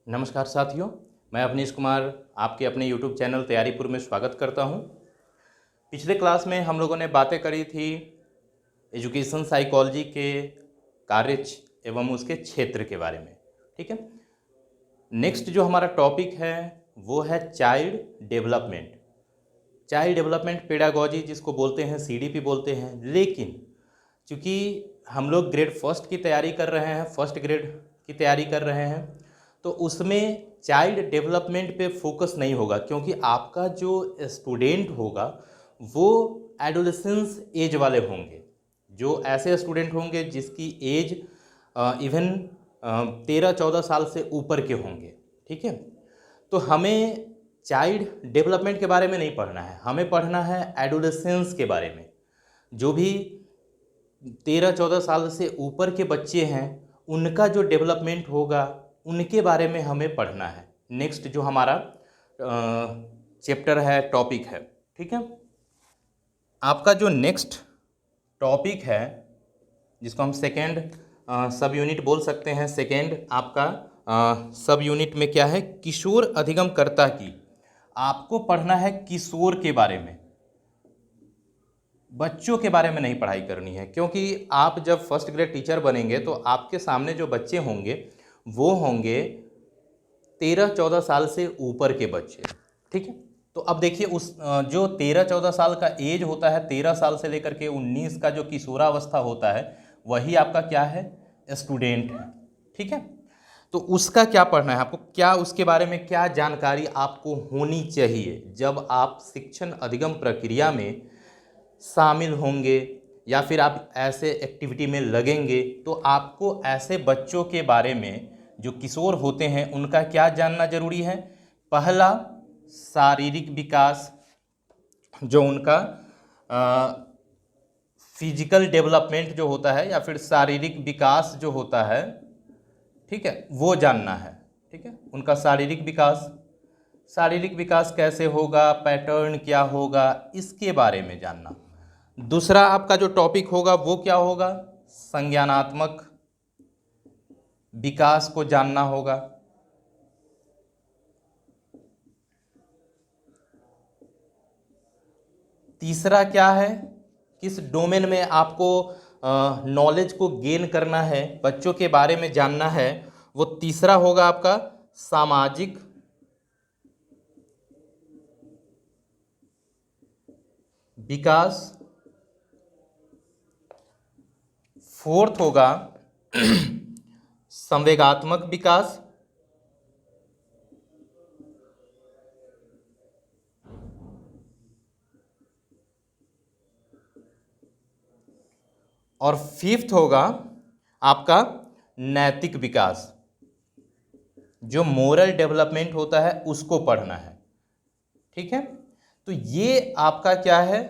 नमस्कार साथियों, मैं अवनीश कुमार आपके अपने यूट्यूब चैनल तैयारीपुर में स्वागत करता हूं। पिछले क्लास में हम लोगों ने बातें करी थी एजुकेशन साइकोलॉजी के कार्य एवं उसके क्षेत्र के बारे में। ठीक है, नेक्स्ट जो हमारा टॉपिक है वो है child development. Child development pedagogy जिसको बोलते हैं, सीडीपी बोलते हैं। लेकिन चूँकि हम लोग ग्रेड फर्स्ट की तैयारी कर रहे हैं, फर्स्ट ग्रेड की तैयारी कर रहे हैं, तो उसमें चाइल्ड डेवलपमेंट पे फोकस नहीं होगा, क्योंकि आपका जो स्टूडेंट होगा वो एडोलेसेंस एज वाले होंगे। जो ऐसे स्टूडेंट होंगे जिसकी एज इवन 13-14 साल से ऊपर के होंगे। ठीक है, तो हमें चाइल्ड डेवलपमेंट के बारे में नहीं पढ़ना है, हमें पढ़ना है एडोलेसेंस के बारे में। जो भी 13-14 साल से ऊपर के बच्चे हैं उनका जो डेवलपमेंट होगा उनके बारे में हमें पढ़ना है। नेक्स्ट जो हमारा चैप्टर है, टॉपिक है। ठीक है, आपका जो नेक्स्ट टॉपिक है जिसको हम सेकेंड सब यूनिट बोल सकते हैं। सेकेंड आपका सब यूनिट में क्या है, किशोर अधिगमकर्ता की। आपको पढ़ना है किशोर के बारे में, बच्चों के बारे में नहीं पढ़ाई करनी है। क्योंकि आप जब फर्स्ट ग्रेड टीचर बनेंगे तो आपके सामने जो बच्चे होंगे वो होंगे 13-14 साल से ऊपर के बच्चे। ठीक है, तो अब देखिए उस जो 13-14 साल का एज होता है, 13 साल से लेकर के 19 का जो किशोरावस्था होता है, वही आपका क्या है, स्टूडेंट है। ठीक है, तो उसका क्या पढ़ना है आपको, क्या उसके बारे में क्या जानकारी आपको होनी चाहिए जब आप शिक्षण अधिगम प्रक्रिया में शामिल होंगे या फिर आप ऐसे एक्टिविटी में लगेंगे, तो आपको ऐसे बच्चों के बारे में जो किशोर होते हैं उनका क्या जानना जरूरी है। पहला, शारीरिक विकास, जो उनका फिजिकल डेवलपमेंट जो होता है या फिर शारीरिक विकास जो होता है, ठीक है, वो जानना है। ठीक है, उनका शारीरिक विकास कैसे होगा, पैटर्न क्या होगा, इसके बारे में जानना। दूसरा आपका जो टॉपिक होगा वो क्या होगा, संज्ञानात्मक विकास को जानना होगा। तीसरा क्या है, किस डोमेन में आपको नॉलेज को गेन करना है, बच्चों के बारे में जानना है, वो तीसरा होगा आपका सामाजिक विकास। फोर्थ होगा संवेगात्मक विकास। और फिफ्थ होगा आपका नैतिक विकास, जो मोरल डेवलपमेंट होता है उसको पढ़ना है। ठीक है, तो ये आपका क्या है,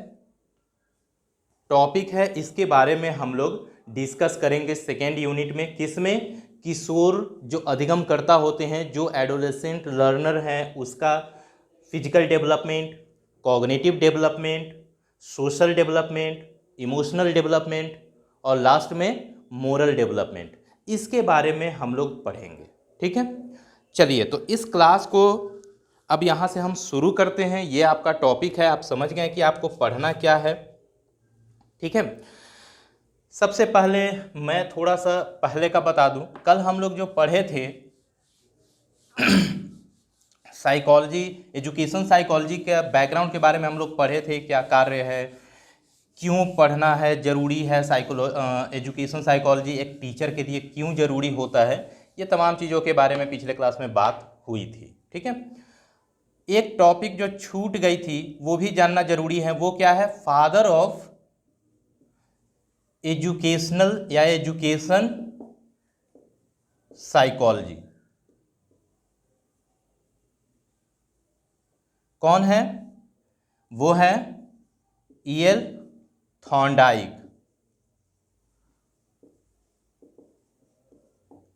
टॉपिक है। इसके बारे में हम लोग डिस्कस करेंगे सेकेंड यूनिट में। किसमें, किशोर जो अधिगमकर्ता होते हैं, जो एडोलेसेंट लर्नर हैं, उसका physical development, cognitive development, social development, emotional development और लास्ट में मोरल डेवलपमेंट, इसके बारे में हम लोग पढ़ेंगे। ठीक है, चलिए तो इस क्लास को अब यहाँ से हम शुरू करते हैं। ये आपका टॉपिक है, आप समझ गए कि आपको पढ़ना क्या है। ठीक है, सबसे पहले मैं थोड़ा सा पहले का बता दूं। कल हम लोग जो पढ़े थे साइकोलॉजी, एजुकेशन साइकोलॉजी के बैकग्राउंड के बारे में हम लोग पढ़े थे, क्या कार्य है, क्यों पढ़ना है, ज़रूरी है एजुकेशन साइकोलॉजी एक टीचर के लिए क्यों ज़रूरी होता है, ये तमाम चीज़ों के बारे में पिछले क्लास में बात हुई थी। ठीक है, एक टॉपिक जो छूट गई थी वो भी जानना जरूरी है, वो क्या है, फादर ऑफ एजुकेशनल या एजुकेशन साइकोलॉजी। कौन है, वो है E.L. थॉर्नडाइक।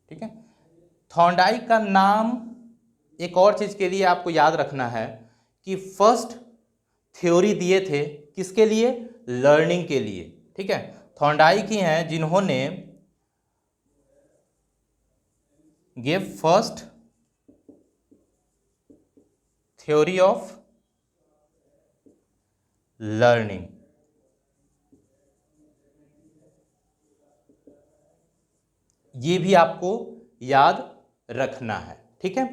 ठीक है, थॉर्नडाइक का नाम एक और चीज के लिए आपको याद रखना है कि फर्स्ट थ्योरी दिए थे किसके लिए, लर्निंग के लिए। ठीक है, थॉर्नडाइक ही हैं जिन्होंने give first theory of learning. ये भी आपको याद रखना है, ठीक है,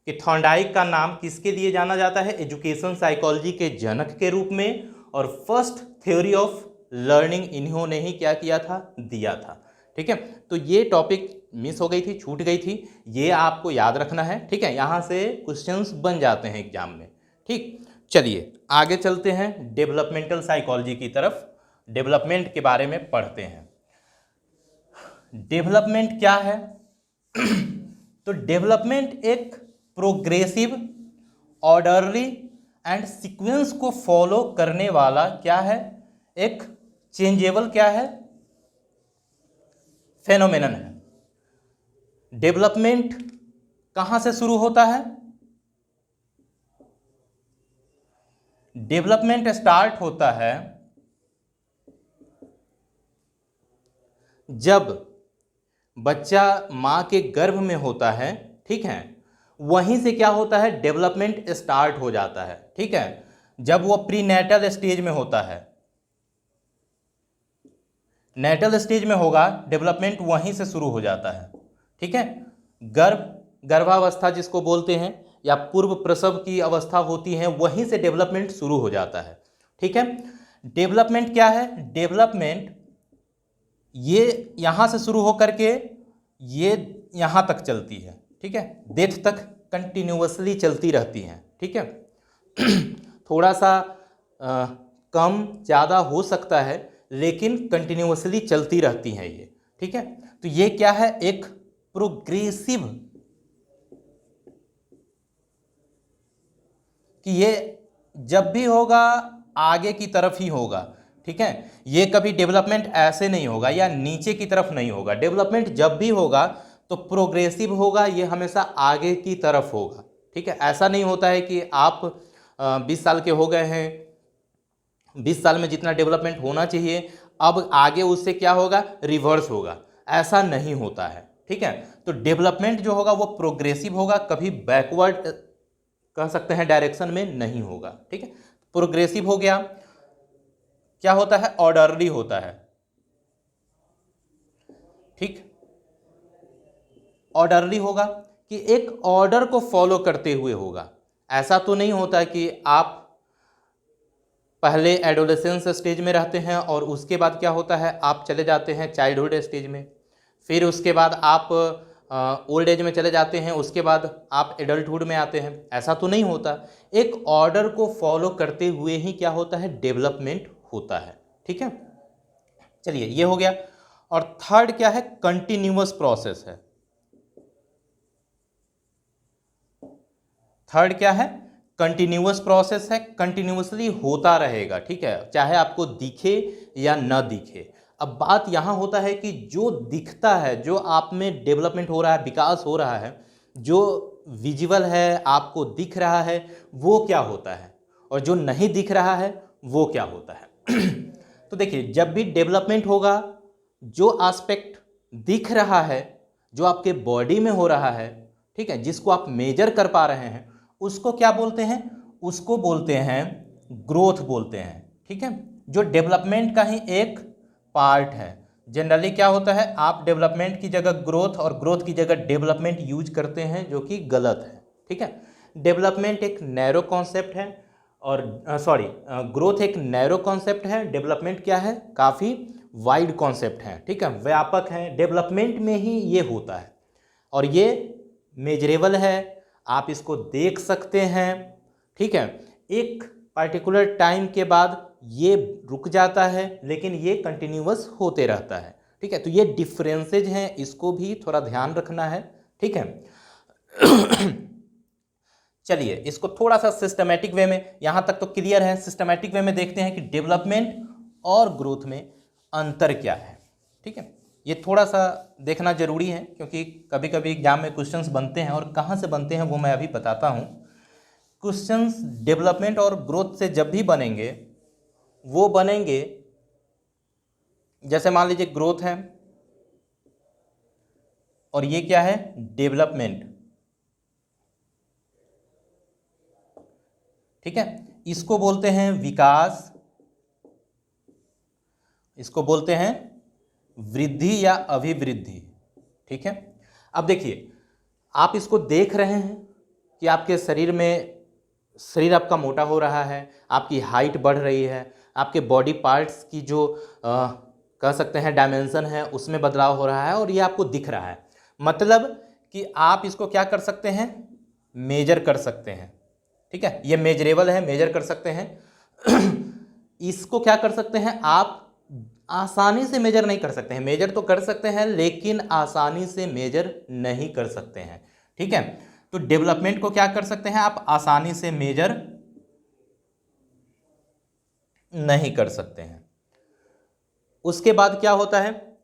कि थॉर्नडाइक का नाम किसके लिए जाना जाता है, एजुकेशन साइकोलॉजी के जनक के रूप में, और फर्स्ट थ्योरी ऑफ लर्निंग इन्होंने ही क्या किया था, दिया था, ठीक है। तो ये टॉपिक मिस हो गई थी, छूट गई थी, ये आपको याद रखना है, ठीक है, यहाँ से क्वेश्चंस बन जाते हैं एग्जाम में, ठीक। चलिए आगे चलते हैं डेवलपमेंटल साइकोलॉजी की तरफ, डेवलपमेंट के बारे में पढ़ते हैं। डेवलपमेंट क्या है? तो डेवलपमेंट एक प्रोग्रेसिव, ऑर्डरली एंड सीक्वेंस को फॉलो करने वाला क्या है, एक चेंजेबल क्या है, फेनोमेनन है। डेवलपमेंट कहां से शुरू होता है? डेवलपमेंट स्टार्ट होता है जब बच्चा मां के गर्भ में होता है, ठीक है, वहीं से क्या होता है, डेवलपमेंट स्टार्ट हो जाता है, ठीक है। जब वो प्रीनेटल स्टेज में होता है, नेटल स्टेज में होगा, डेवलपमेंट वहीं से शुरू हो जाता है, ठीक है। गर्भावस्था जिसको बोलते हैं, या पूर्व प्रसव की अवस्था होती है, वहीं से डेवलपमेंट शुरू हो जाता है, ठीक है। डेवलपमेंट क्या है? डेवलपमेंट ये यहां से शुरू होकर के ये यहां तक चलती है, ठीक है, डेथ तक कंटिन्यूअसली चलती रहती हैं, ठीक है। थोड़ा सा कम ज़्यादा हो सकता है, लेकिन कंटिन्यूअसली चलती रहती हैं ये, ठीक है। तो ये क्या है, एक प्रोग्रेसिव, कि ये जब भी होगा आगे की तरफ ही होगा, ठीक है। ये कभी डेवलपमेंट ऐसे नहीं होगा या नीचे की तरफ नहीं होगा। डेवलपमेंट जब भी होगा तो प्रोग्रेसिव होगा, ये हमेशा आगे की तरफ होगा, ठीक है। ऐसा नहीं होता है कि आप 20 साल के हो गए हैं, 20 साल में जितना डेवलपमेंट होना चाहिए अब आगे उससे क्या होगा, रिवर्स होगा, ऐसा नहीं होता है, ठीक है। तो डेवलपमेंट जो होगा वो प्रोग्रेसिव होगा, कभी बैकवर्ड कह सकते हैं डायरेक्शन में नहीं होगा, ठीक है। प्रोग्रेसिव हो गया, क्या होता है, ऑर्डरली होता है, ठीक, ऑर्डरली होगा कि एक ऑर्डर को फॉलो करते हुए होगा। ऐसा तो नहीं होता कि आप पहले एडोलेसेंस स्टेज में रहते हैं और उसके बाद क्या होता है, आप चले जाते हैं चाइल्डहुड स्टेज में, फिर उसके बाद आप ओल्ड एज में चले जाते हैं, उसके बाद आप एडल्टहुड में आते हैं। ऐसा तो नहीं होता, एक ऑर्डर को फॉलो करते हुए ही क्या होता है, डेवलपमेंट होता है, ठीक है। चलिए ये हो गया। और थर्ड क्या है, कंटिन्यूअस प्रोसेस है। थर्ड क्या है, कंटिन्यूअस प्रोसेस है, कंटिन्यूअसली होता रहेगा, ठीक है, चाहे आपको दिखे या न दिखे। अब बात यहाँ होता है कि जो दिखता है, जो आप में डेवलपमेंट हो रहा है, विकास हो रहा है, जो विजुअल है, आपको दिख रहा है, वो क्या होता है, और जो नहीं दिख रहा है वो क्या होता है। तो देखिए, जब भी डेवलपमेंट होगा, जो एस्पेक्ट दिख रहा है, जो आपके बॉडी में हो रहा है, ठीक है, जिसको आप मेजर कर पा रहे हैं, उसको क्या बोलते हैं, उसको बोलते हैं ग्रोथ बोलते हैं, ठीक है, जो डेवलपमेंट का ही एक पार्ट है। जनरली क्या होता है, आप डेवलपमेंट की जगह ग्रोथ और ग्रोथ की जगह डेवलपमेंट यूज करते हैं, जो कि गलत है, ठीक है। डेवलपमेंट एक नैरो कॉन्सेप्ट है, और ग्रोथ एक नैरो कॉन्सेप्ट है, डेवलपमेंट क्या है, काफ़ी वाइड कॉन्सेप्ट है, ठीक है, व्यापक है। डेवलपमेंट में ही ये होता है और ये मेजरेबल है, आप इसको देख सकते हैं, ठीक है। एक पर्टिकुलर टाइम के बाद ये रुक जाता है, लेकिन ये कंटिन्यूअस होते रहता है, ठीक है। तो ये डिफरेंसेज हैं, इसको भी थोड़ा ध्यान रखना है, ठीक है। चलिए इसको थोड़ा सा सिस्टमैटिक वे में, यहाँ तक तो क्लियर है, सिस्टमैटिक वे में देखते हैं कि डेवलपमेंट और ग्रोथ में अंतर क्या है, ठीक है। ये थोड़ा सा देखना जरूरी है, क्योंकि कभी कभी एग्जाम में क्वेश्चंस बनते हैं, और कहाँ से बनते हैं वो मैं अभी बताता हूँ। क्वेश्चंस डेवलपमेंट और ग्रोथ से जब भी बनेंगे, वो बनेंगे, जैसे मान लीजिए ग्रोथ है और ये क्या है, डेवलपमेंट, ठीक है। इसको बोलते हैं विकास, इसको बोलते हैं वृद्धि या अभिवृद्धि। ठीक है। अब देखिए, आप इसको देख रहे हैं कि आपके शरीर आपका मोटा हो रहा है, आपकी हाइट बढ़ रही है, आपके बॉडी पार्ट्स की जो कह सकते हैं डायमेंशन है उसमें बदलाव हो रहा है, और ये आपको दिख रहा है। मतलब कि आप इसको क्या कर सकते हैं, मेजर कर सकते हैं। ठीक है, ये मेजरेबल है, मेजर कर सकते हैं। इसको क्या कर सकते हैं, आप आसानी से मेजर नहीं कर सकते हैं, मेजर तो कर सकते हैं लेकिन आसानी से मेजर नहीं कर सकते हैं। ठीक है, तो डेवलपमेंट को क्या कर सकते हैं, आप आसानी से मेजर नहीं कर सकते हैं। उसके बाद क्या होता है,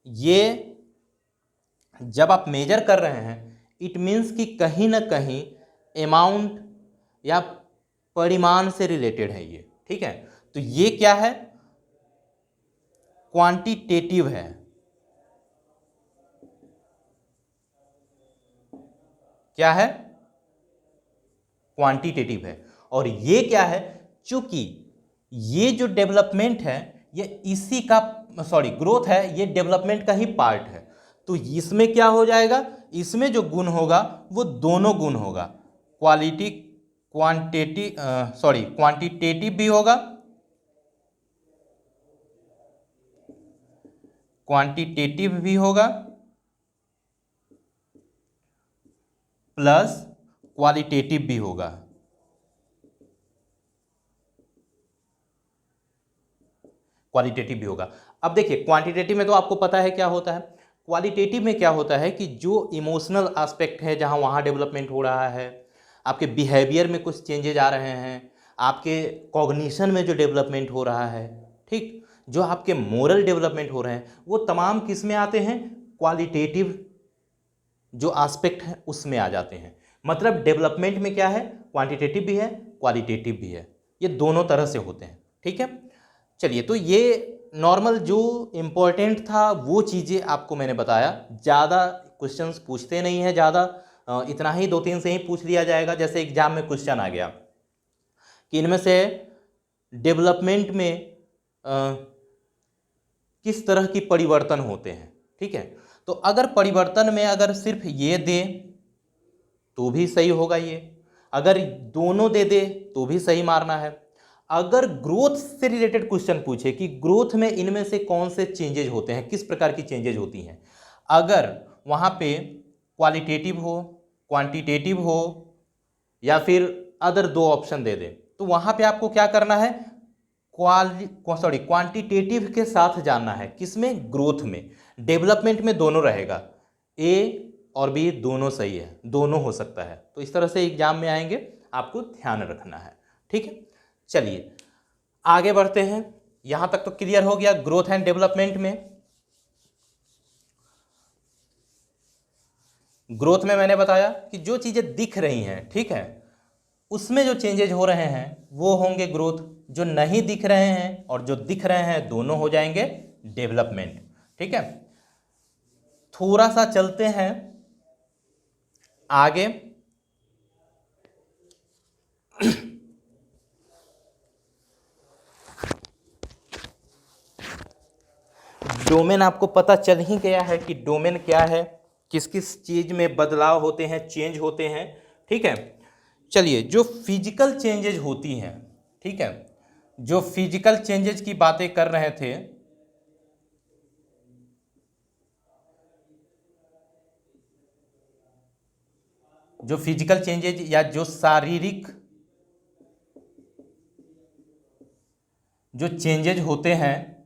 ये जब आप मेजर कर रहे हैं, इट मीन्स कि कहीं ना कहीं अमाउंट या परिमाण से रिलेटेड है ये। ठीक है, तो ये क्या है, क्वांटिटेटिव है। क्या है, क्वांटिटेटिव है। और ये क्या है, चूंकि ये जो डेवलपमेंट है ये इसी का ग्रोथ है, ये डेवलपमेंट का ही पार्ट है। तो इसमें क्या हो जाएगा, इसमें जो गुण होगा वो दोनों गुण होगा, क्वांटिटेटिव भी होगा, क्वांटिटेटिव भी होगा प्लस क्वालिटेटिव भी होगा। क्वालिटेटिव भी होगा। अब देखिए, क्वांटिटेटिव में तो आपको पता है क्या होता है, क्वालिटेटिव में क्या होता है कि जो इमोशनल एस्पेक्ट है जहां वहां डेवलपमेंट हो रहा है, आपके बिहेवियर में कुछ चेंजेज आ रहे हैं, आपके कॉग्निशन में जो डेवलपमेंट हो रहा है, ठीक, जो आपके मोरल डेवलपमेंट हो रहे हैं, वो तमाम किस में आते हैं, क्वालिटेटिव जो एस्पेक्ट है उसमें आ जाते हैं। मतलब डेवलपमेंट में क्या है, क्वांटिटेटिव भी है, क्वालिटेटिव भी है, ये दोनों तरह से होते हैं। ठीक है, चलिए, तो ये नॉर्मल जो इम्पोर्टेंट था वो चीज़ें आपको मैंने बताया। ज़्यादा क्वेश्चंस पूछते नहीं हैं, ज़्यादा इतना ही 2-3 से ही पूछ लिया जाएगा। जैसे एग्जाम में क्वेश्चन आ गया कि इनमें से डेवलपमेंट में किस तरह की परिवर्तन होते हैं। ठीक है, तो अगर परिवर्तन में अगर सिर्फ ये दे तो भी सही होगा, ये अगर दोनों दे दे तो भी सही मारना है। अगर ग्रोथ से रिलेटेड क्वेश्चन पूछे कि ग्रोथ में इनमें से कौन से चेंजेज होते हैं, किस प्रकार की चेंजेज होती हैं, अगर वहाँ पे क्वालिटेटिव हो, क्वांटिटेटिव हो या फिर अदर 2 ऑप्शन दे दे, तो वहाँ पे आपको क्या करना है, क्वांटिटेटिव के साथ जानना है। किसमें, ग्रोथ में। डेवलपमेंट में दोनों रहेगा, ए और बी दोनों सही है, दोनों हो सकता है। तो इस तरह से एग्जाम में आएंगे, आपको ध्यान रखना है। ठीक है, चलिए आगे बढ़ते हैं। यहां तक तो क्लियर हो गया ग्रोथ एंड डेवलपमेंट में। ग्रोथ में मैंने बताया कि जो चीजें दिख रही हैं, ठीक है, उसमें जो चेंजेज हो रहे हैं वो होंगे ग्रोथ, जो नहीं दिख रहे हैं और जो दिख रहे हैं दोनों हो जाएंगे डेवलपमेंट। ठीक है, थोड़ा सा चलते हैं आगे। डोमेन आपको पता चल ही गया है कि डोमेन क्या है, किस किस चीज में बदलाव होते हैं, चेंज होते हैं। ठीक है, चलिए, जो फिजिकल चेंजेज होती हैं, ठीक है, जो फिजिकल चेंजेज की बातें कर रहे थे, जो फिजिकल चेंजेज या जो शारीरिक जो चेंजेज होते हैं,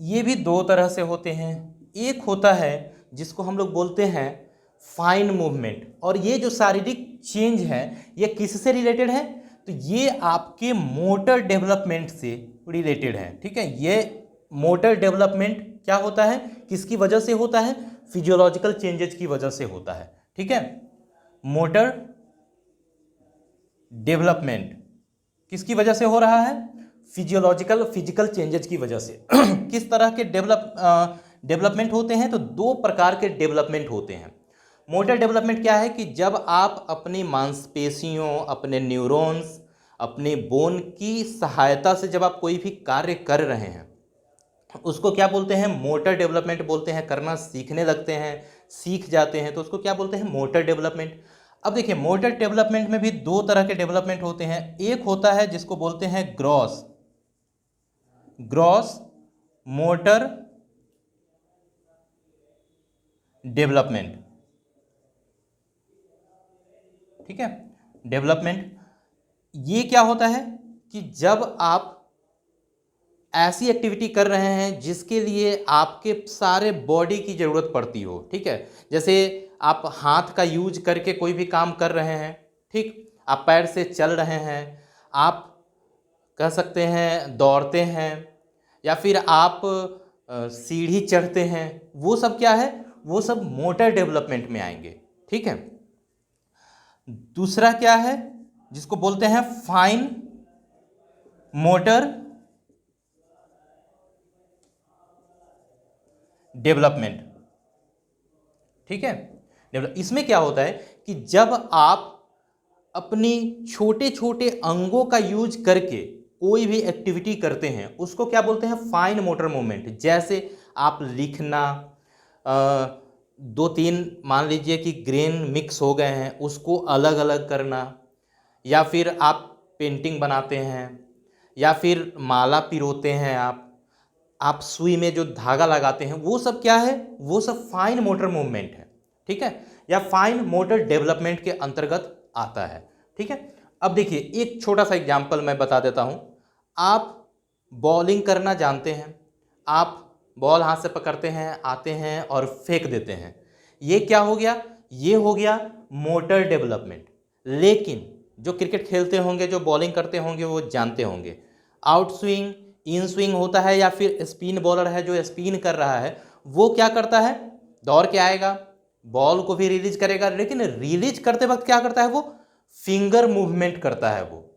ये भी 2 तरह से होते हैं। एक होता है जिसको हम लोग बोलते हैं फाइन मूवमेंट, और ये जो शारीरिक चेंज है ये किससे रिलेटेड है, तो ये आपके मोटर डेवलपमेंट से रिलेटेड है। ठीक है, ये मोटर डेवलपमेंट क्या होता है, किसकी वजह से होता है, फिजियोलॉजिकल चेंजेज की वजह से होता है। ठीक है, मोटर डेवलपमेंट किसकी वजह से हो रहा है, फिजिकल चेंजेज की वजह से। किस तरह के डेवलपमेंट होते हैं, तो दो प्रकार के डेवलपमेंट होते हैं। मोटर डेवलपमेंट क्या है कि जब आप अपनी मांसपेशियों, अपने न्यूरॉन्स, अपने बोन की सहायता से जब आप कोई भी कार्य कर रहे हैं, उसको क्या बोलते हैं, मोटर डेवलपमेंट बोलते हैं। करना सीखने लगते हैं, सीख जाते हैं, तो उसको क्या बोलते हैं, मोटर डेवलपमेंट। अब देखिए, मोटर डेवलपमेंट में भी दो तरह के डेवलपमेंट होते हैं। एक होता है जिसको बोलते हैं ग्रॉस मोटर डेवलपमेंट, ठीक है। डेवलपमेंट ये क्या होता है कि जब आप ऐसी एक्टिविटी कर रहे हैं जिसके लिए आपके सारे बॉडी की ज़रूरत पड़ती हो, ठीक है। जैसे आप हाथ का यूज करके कोई भी काम कर रहे हैं, ठीक, आप पैर से चल रहे हैं, आप कह सकते हैं दौड़ते हैं, या फिर आप सीढ़ी चढ़ते हैं, वो सब क्या है, वो सब मोटर डेवलपमेंट में आएंगे, ठीक है। दूसरा क्या है जिसको बोलते हैं फाइन मोटर डेवलपमेंट, ठीक है। इसमें क्या होता है कि जब आप अपनी छोटे छोटे अंगों का यूज करके कोई भी एक्टिविटी करते हैं, उसको क्या बोलते हैं, फाइन मोटर मूवमेंट। जैसे आप लिखना, दो तीन मान लीजिए कि ग्रेन मिक्स हो गए हैं, उसको अलग अलग करना, या फिर आप पेंटिंग बनाते हैं, या फिर माला पिरोते हैं, आप सुई में जो धागा लगाते हैं, वो सब क्या है, वो सब फाइन मोटर मूवमेंट है, ठीक है, या फाइन मोटर डेवलपमेंट के अंतर्गत आता है, ठीक है। अब देखिए, एक छोटा सा एग्जांपल मैं बता देता हूं। आप बॉलिंग करना जानते हैं, आप बॉल हाथ से पकड़ते हैं, आते हैं और फेंक देते हैं, ये क्या हो गया, ये हो गया मोटर डेवलपमेंट। लेकिन जो क्रिकेट खेलते होंगे, जो बॉलिंग करते होंगे, वो जानते होंगे आउट स्विंग, इन स्विंग होता है, या फिर स्पिन बॉलर है जो स्पिन कर रहा है, वो क्या करता है, दौड़ के आएगा, बॉल को भी रिलीज करेगा, लेकिन रिलीज करते वक्त क्या करता है, वो फिंगर मूवमेंट करता है। वो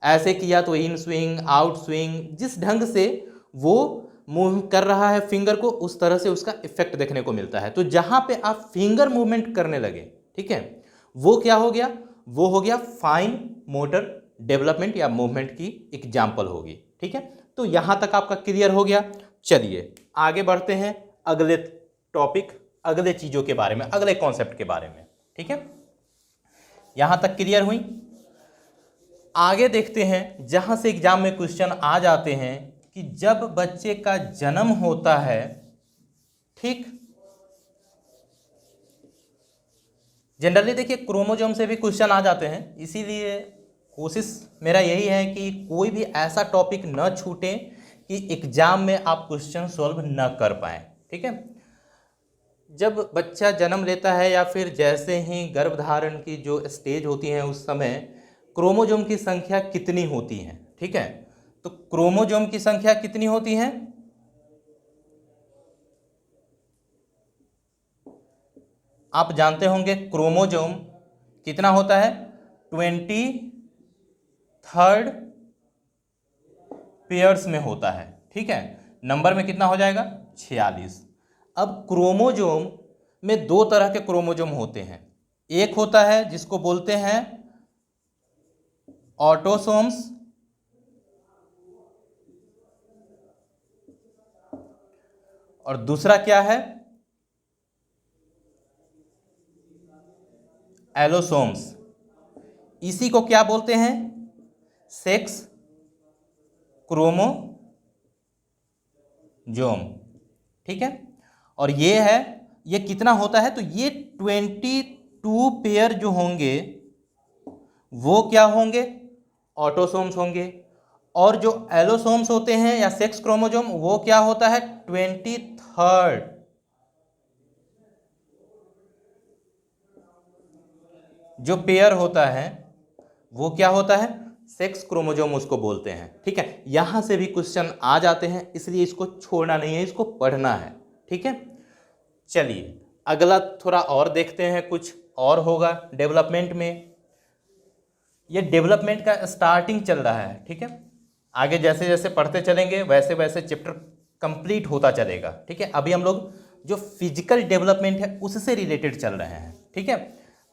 ऐसे किया तो इन स्विंग, आउट स्विंग, जिस ढंग से वो मूव कर रहा है फिंगर को, उस तरह से उसका इफेक्ट देखने को मिलता है। तो जहां पे आप फिंगर मूवमेंट करने लगे, ठीक है, वो क्या हो गया, वो हो गया फाइन मोटर डेवलपमेंट या मूवमेंट की एग्जाम्पल होगी, ठीक है। तो यहां तक आपका क्लियर हो गया। चलिए आगे बढ़ते हैं अगले टॉपिक, अगले चीजों के बारे में, अगले कॉन्सेप्ट के बारे में, ठीक है। यहां तक क्लियर हुई। आगे देखते हैं, जहां से एग्जाम में क्वेश्चन आ जाते हैं कि जब बच्चे का जन्म होता है, ठीक, जनरली देखिए क्रोमोजोम से भी क्वेश्चन आ जाते हैं, इसीलिए कोशिश मेरा यही है कि कोई भी ऐसा टॉपिक न छूटे कि एग्जाम में आप क्वेश्चन सॉल्व न कर पाएँ, ठीक है। जब बच्चा जन्म लेता है या फिर जैसे ही गर्भधारण की जो स्टेज होती है, उस समय क्रोमोजोम की संख्या कितनी होती है, ठीक है। तो क्रोमोजोम की संख्या कितनी होती है, आप जानते होंगे क्रोमोजोम कितना होता है, 23rd पेयर्स में होता है, ठीक है। नंबर में कितना हो जाएगा, 46। अब क्रोमोजोम में दो तरह के क्रोमोजोम होते हैं। एक होता है जिसको बोलते हैं ऑटोसोम्स, और दूसरा क्या है, एलोसोम्स। इसी को क्या बोलते हैं, सेक्स क्रोमोजोम, ठीक है। और ये है, ये कितना होता है, तो ये 22 पेयर जो होंगे वो क्या होंगे, ऑटोसोम्स होंगे, और जो एलोसोम्स होते हैं या सेक्स क्रोमोजोम, वो क्या होता है, 23rd जो पेयर होता है वो क्या होता है, सेक्स क्रोमोजोम उसको बोलते हैं, ठीक है। यहां से भी क्वेश्चन आ जाते हैं, इसलिए इसको छोड़ना नहीं है, इसको पढ़ना है, ठीक है। चलिए अगला थोड़ा और देखते हैं, कुछ और होगा डेवलपमेंट में। ये डेवलपमेंट का स्टार्टिंग चल रहा है, ठीक है। आगे जैसे जैसे पढ़ते चलेंगे वैसे वैसे चैप्टर कंप्लीट होता चलेगा। ठीक है, अभी हम लोग जो फिजिकल डेवलपमेंट है उससे रिलेटेड चल रहे हैं। ठीक है,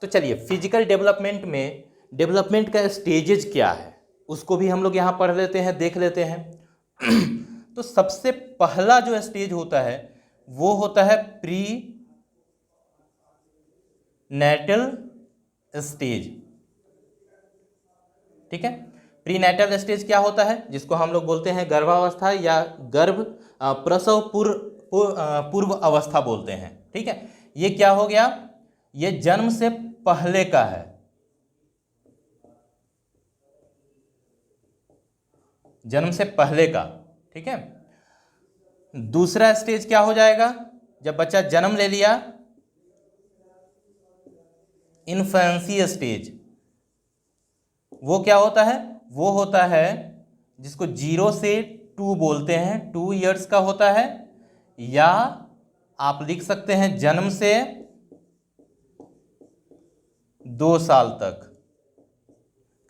तो चलिए फिजिकल डेवलपमेंट में डेवलपमेंट का स्टेजेज क्या है उसको भी हम लोग यहाँ पढ़ लेते हैं, देख लेते हैं। तो सबसे पहला जो स्टेज होता है वो होता है प्री नेटल स्टेज। ठीक है, प्री नेटल स्टेज क्या होता है, जिसको हम लोग बोलते हैं गर्भावस्था या प्रसव पूर्व अवस्था बोलते हैं। ठीक है, ये क्या हो गया, ये जन्म से पहले का है, जन्म से पहले का। ठीक है, दूसरा स्टेज क्या हो जाएगा, जब बच्चा जन्म ले लिया, इन्फेंसी स्टेज। वो क्या होता है, वो होता है जिसको 0 से 2 बोलते हैं, 2 इयर्स का होता है, या आप लिख सकते हैं जन्म से 2 साल तक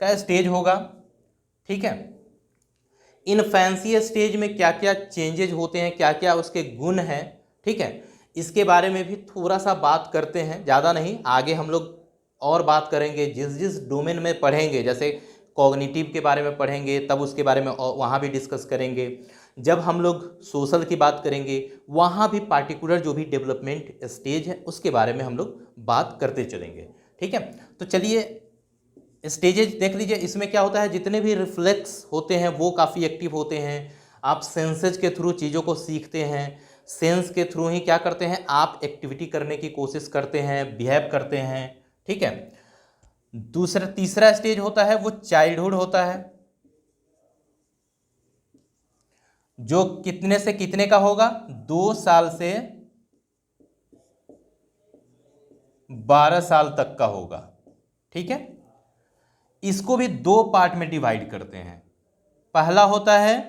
का स्टेज होगा। ठीक है, इन्फेंसी स्टेज में क्या क्या चेंजेज होते हैं, क्या क्या उसके गुण हैं, ठीक है, इसके बारे में भी थोड़ा सा बात करते हैं, ज़्यादा नहीं, आगे हम लोग और बात करेंगे। जिस जिस डोमेन में पढ़ेंगे, जैसे कॉग्निटिव के बारे में पढ़ेंगे तब उसके बारे में वहाँ भी डिस्कस करेंगे। जब हम लोग सोशल की बात करेंगे वहाँ भी पार्टिकुलर जो भी डेवलपमेंट स्टेज है उसके बारे में हम लोग बात करते चलेंगे। ठीक है, तो चलिए स्टेजेज देख लीजिए। इसमें क्या होता है, जितने भी रिफ्लेक्स होते हैं वो काफ़ी एक्टिव होते हैं। आप सेंसेज के थ्रू चीज़ों को सीखते हैं, सेंस के थ्रू ही क्या करते हैं, आप एक्टिविटी करने की कोशिश करते हैं, बिहेव करते हैं। ठीक है, तीसरा स्टेज होता है वो चाइल्डहुड होता है, जो कितने से कितने का होगा, 2 साल से 12 साल तक का होगा। ठीक है, इसको भी 2 पार्ट में डिवाइड करते हैं। पहला होता है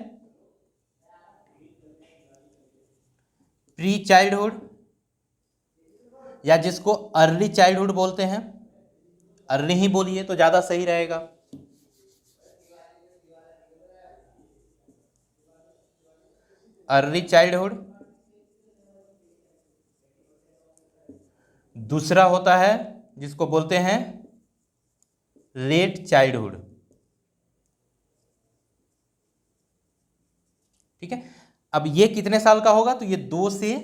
प्री चाइल्डहुड, या जिसको अर्ली चाइल्डहुड बोलते हैं, अर्ली ही बोलिए तो ज़्यादा सही रहेगा। Early childhood. दूसरा होता है जिसको बोलते हैं लेट चाइल्डहुड। ठीक है, अब ये कितने साल का होगा, तो ये 2 से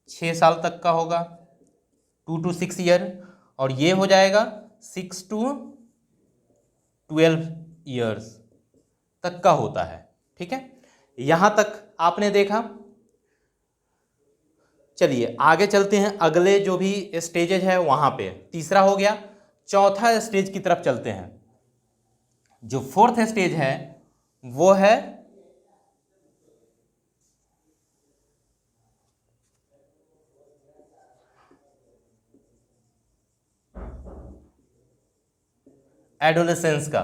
6 साल तक का होगा, 2 to 6 ईयर, और ये हो जाएगा 6 to 12 ईयर्स तक का होता है। ठीक है, यहां तक आपने देखा। चलिए आगे चलते हैं, अगले जो भी स्टेजेज है वहां पे। तीसरा हो गया, चौथा स्टेज की तरफ चलते हैं। जो 4th स्टेज है वो है एडोलेसेंस का।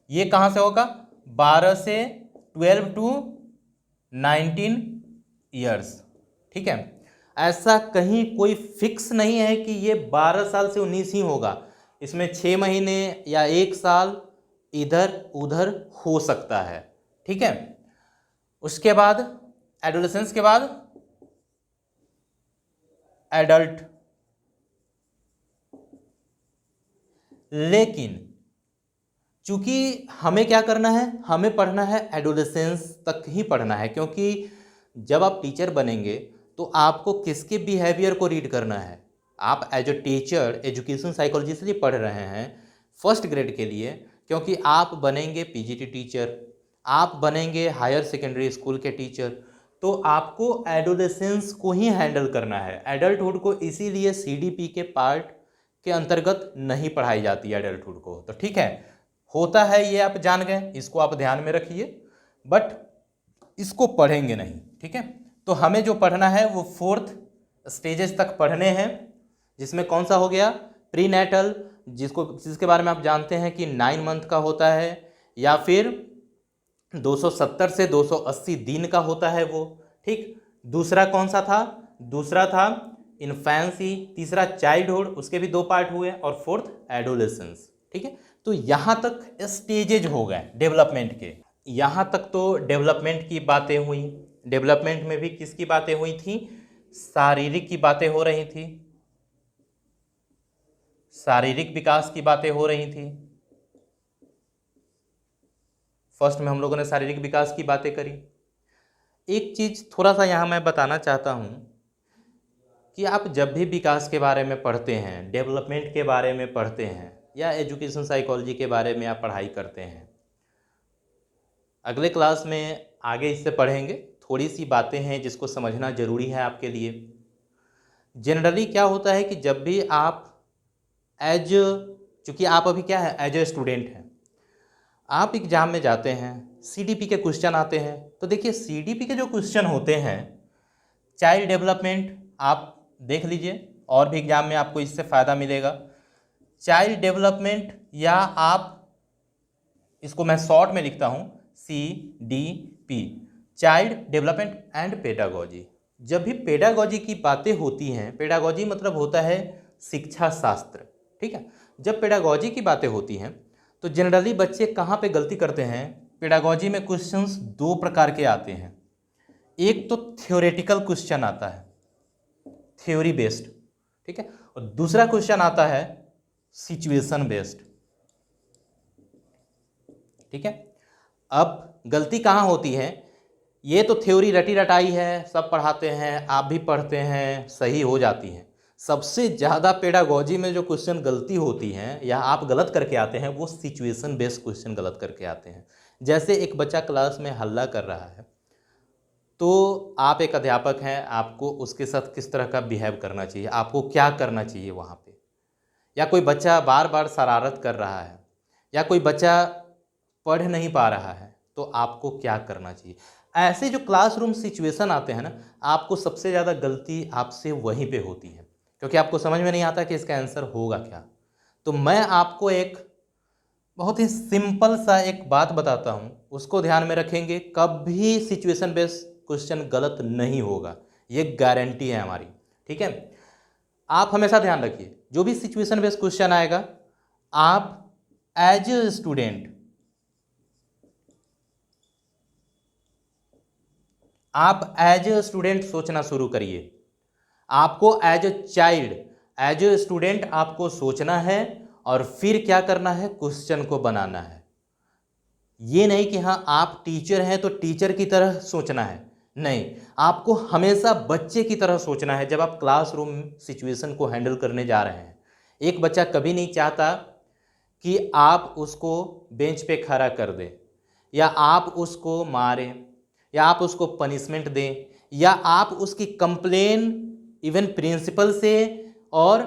ये कहां से होगा, 12 से 12 to 19 ईयर्स। ठीक है, ऐसा कहीं कोई फिक्स नहीं है कि ये 12 साल से 19 ही होगा, इसमें 6 महीने या 1 साल इधर उधर हो सकता है। ठीक है, उसके बाद एडोलेसेंस के बाद एडल्ट। लेकिन चूंकि हमें क्या करना है, हमें पढ़ना है एडोलेसेंस तक ही पढ़ना है, क्योंकि जब आप टीचर बनेंगे तो आपको किसके बिहेवियर को रीड करना है। आप as a teacher education psychology से पढ़ रहे हैं 1st ग्रेड के लिए, क्योंकि आप बनेंगे पीजीटी टीचर, आप बनेंगे हायर सेकेंडरी स्कूल के टीचर, तो आपको एडोलेसेंस को ही हैंडल करना है। एडल्टहुड को इसीलिए सीडीपी के पार्ट के अंतर्गत नहीं पढ़ाई जाती है एडल्टहुड को। तो ठीक है, होता है ये आप जान गए, इसको आप ध्यान में रखिए, बट इसको पढ़ेंगे नहीं। ठीक है, तो हमें जो पढ़ना है वो 4th स्टेजेस तक पढ़ने हैं, जिसमें कौन सा हो गया, प्री नेटल, जिसके बारे में आप जानते हैं कि 9 मंथ का होता है, या फिर 270 से 280 दिन का होता है वो। ठीक, दूसरा कौन सा था, दूसरा था इन्फेंसी, तीसरा चाइल्डहुड, उसके भी 2 पार्ट हुए, और 4th एडोलेसेंस। ठीक है, तो यहाँ तक स्टेजेज हो गए डेवलपमेंट के। यहाँ तक तो डेवलपमेंट की बातें हुई। डेवलपमेंट में भी किसकी बातें हुई थी? शारीरिक की बातें हो रही थी, शारीरिक विकास की बातें हो रही थी। फर्स्ट में हम लोगों ने शारीरिक विकास की बातें करी। एक चीज़ थोड़ा सा यहाँ मैं बताना चाहता हूँ कि आप जब भी विकास के बारे में पढ़ते हैं, डेवलपमेंट के बारे में पढ़ते हैं, या एजुकेशन साइकोलॉजी के बारे में आप पढ़ाई करते हैं, अगले क्लास में आगे इससे पढ़ेंगे। थोड़ी सी बातें हैं जिसको समझना ज़रूरी है आपके लिए। जनरली क्या होता है कि जब भी आप चूँकि आप अभी क्या है, एज ए स्टूडेंट हैं, आप एग्ज़ाम में जाते हैं, सीडीपी के क्वेश्चन आते हैं। तो देखिए सीडीपी के जो क्वेश्चन होते हैं, चाइल्ड डेवलपमेंट आप देख लीजिए, और भी एग्ज़ाम में आपको इससे फ़ायदा मिलेगा। चाइल्ड डेवलपमेंट, या आप इसको मैं शॉर्ट में लिखता हूँ CDP, child development and pedagogy. जब भी पेडागोजी की बातें होती हैं, पेडागोजी मतलब होता है शिक्षा शास्त्र, ठीक है। जब पेडागोजी की बातें होती हैं तो जनरली बच्चे कहाँ पे गलती करते हैं? पेडागोजी में क्वेश्चंस दो प्रकार के आते हैं। एक तो थ्योरेटिकल क्वेश्चन आता है, थ्योरी बेस्ड, ठीक है, और दूसरा क्वेश्चन आता है सिचुएशन बेस्ड, ठीक है। अब गलती कहाँ होती है? ये तो थ्योरी रटी रटाई है, सब पढ़ाते हैं, आप भी पढ़ते हैं, सही हो जाती है। सबसे ज़्यादा पेडागोजी में जो क्वेश्चन गलती होती हैं या आप गलत करके आते हैं, वो सिचुएशन बेस्ड क्वेश्चन गलत करके आते हैं। जैसे एक बच्चा क्लास में हल्ला कर रहा है, तो आप एक अध्यापक हैं, आपको उसके साथ किस तरह का बिहेव करना चाहिए, आपको क्या करना चाहिए वहाँ पे। या कोई बच्चा बार बार शरारत कर रहा है, या कोई बच्चा पढ़ नहीं पा रहा है, तो आपको क्या करना चाहिए। ऐसे जो क्लासरूम सिचुएशन आते हैं ना, आपको सबसे ज़्यादा गलती आपसे वहीं पे होती है, क्योंकि आपको समझ में नहीं आता कि इसका आंसर होगा क्या। तो मैं आपको एक बहुत ही सिंपल सा एक बात बताता हूँ, उसको ध्यान में रखेंगे, कभी सिचुएशन बेस्ड क्वेश्चन गलत नहीं होगा, ये गारंटी है हमारी, ठीक है। आप हमेशा ध्यान रखिए, जो भी सिचुएशन बेस्ड क्वेश्चन आएगा, आप एज ए स्टूडेंट, आप एज ए स्टूडेंट सोचना शुरू करिए। आपको as a child, as a student आपको सोचना है, और फिर क्या करना है? क्वेश्चन को बनाना है। ये नहीं कि हाँ आप टीचर हैं तो टीचर की तरह सोचना है, नहीं, आपको हमेशा बच्चे की तरह सोचना है जब आप क्लासरूम सिचुएशन को हैंडल करने जा रहे हैं। एक बच्चा कभी नहीं चाहता कि आप उसको बेंच पे खड़ा कर दें, या आप उसको मारें, या आप उसको पनिशमेंट दें, या आप उसकी कंप्लेन इवन प्रिंसिपल से और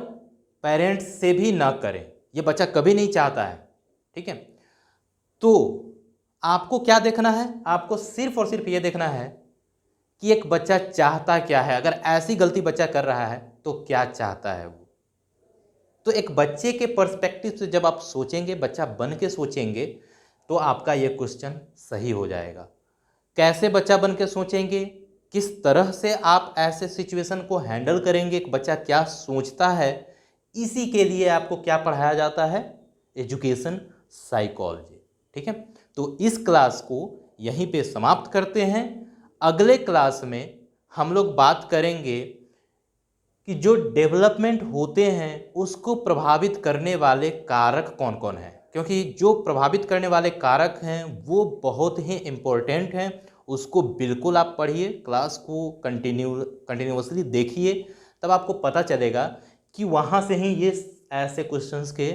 पेरेंट्स से भी ना करें। ये बच्चा कभी नहीं चाहता है, ठीक है। तो आपको क्या देखना है? आपको सिर्फ और सिर्फ ये देखना है कि एक बच्चा चाहता क्या है। अगर ऐसी गलती बच्चा कर रहा है तो क्या चाहता है वो। तो एक बच्चे के पर्सपेक्टिव से जब आप सोचेंगे, बच्चा बन के सोचेंगे, तो आपका ये क्वेश्चन सही हो जाएगा। कैसे बच्चा बन के सोचेंगे, किस तरह से आप ऐसे सिचुएशन को हैंडल करेंगे, एक बच्चा क्या सोचता है, इसी के लिए आपको क्या पढ़ाया जाता है? एजुकेशन साइकोलॉजी, ठीक है। तो इस क्लास को यहीं पे समाप्त करते हैं। अगले क्लास में हम लोग बात करेंगे कि जो डेवलपमेंट होते हैं उसको प्रभावित करने वाले कारक कौन कौन हैं, क्योंकि जो प्रभावित करने वाले कारक हैं वो बहुत ही इम्पोर्टेंट हैं। उसको बिल्कुल आप पढ़िए, क्लास को कंटिन्यूअसली देखिए, तब आपको पता चलेगा कि वहाँ से ही ये ऐसे क्वेश्चंस के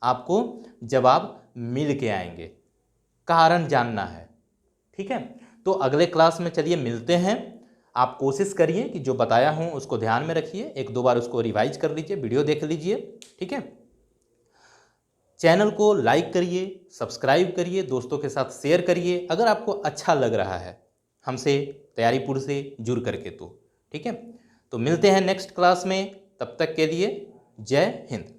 आपको जवाब मिल के आएंगे। कारण जानना है, ठीक है। तो अगले क्लास में चलिए मिलते हैं। आप कोशिश करिए कि जो बताया हूँ उसको ध्यान में रखिए, एक दो बार उसको रिवाइज कर लीजिए, वीडियो देख लीजिए, ठीक है। चैनल को लाइक करिए, सब्सक्राइब करिए, दोस्तों के साथ शेयर करिए अगर आपको अच्छा लग रहा है हमसे तैयारीपुर से जुड़ करके, तो ठीक है। तो मिलते हैं नेक्स्ट क्लास में, तब तक के लिए जय हिंद।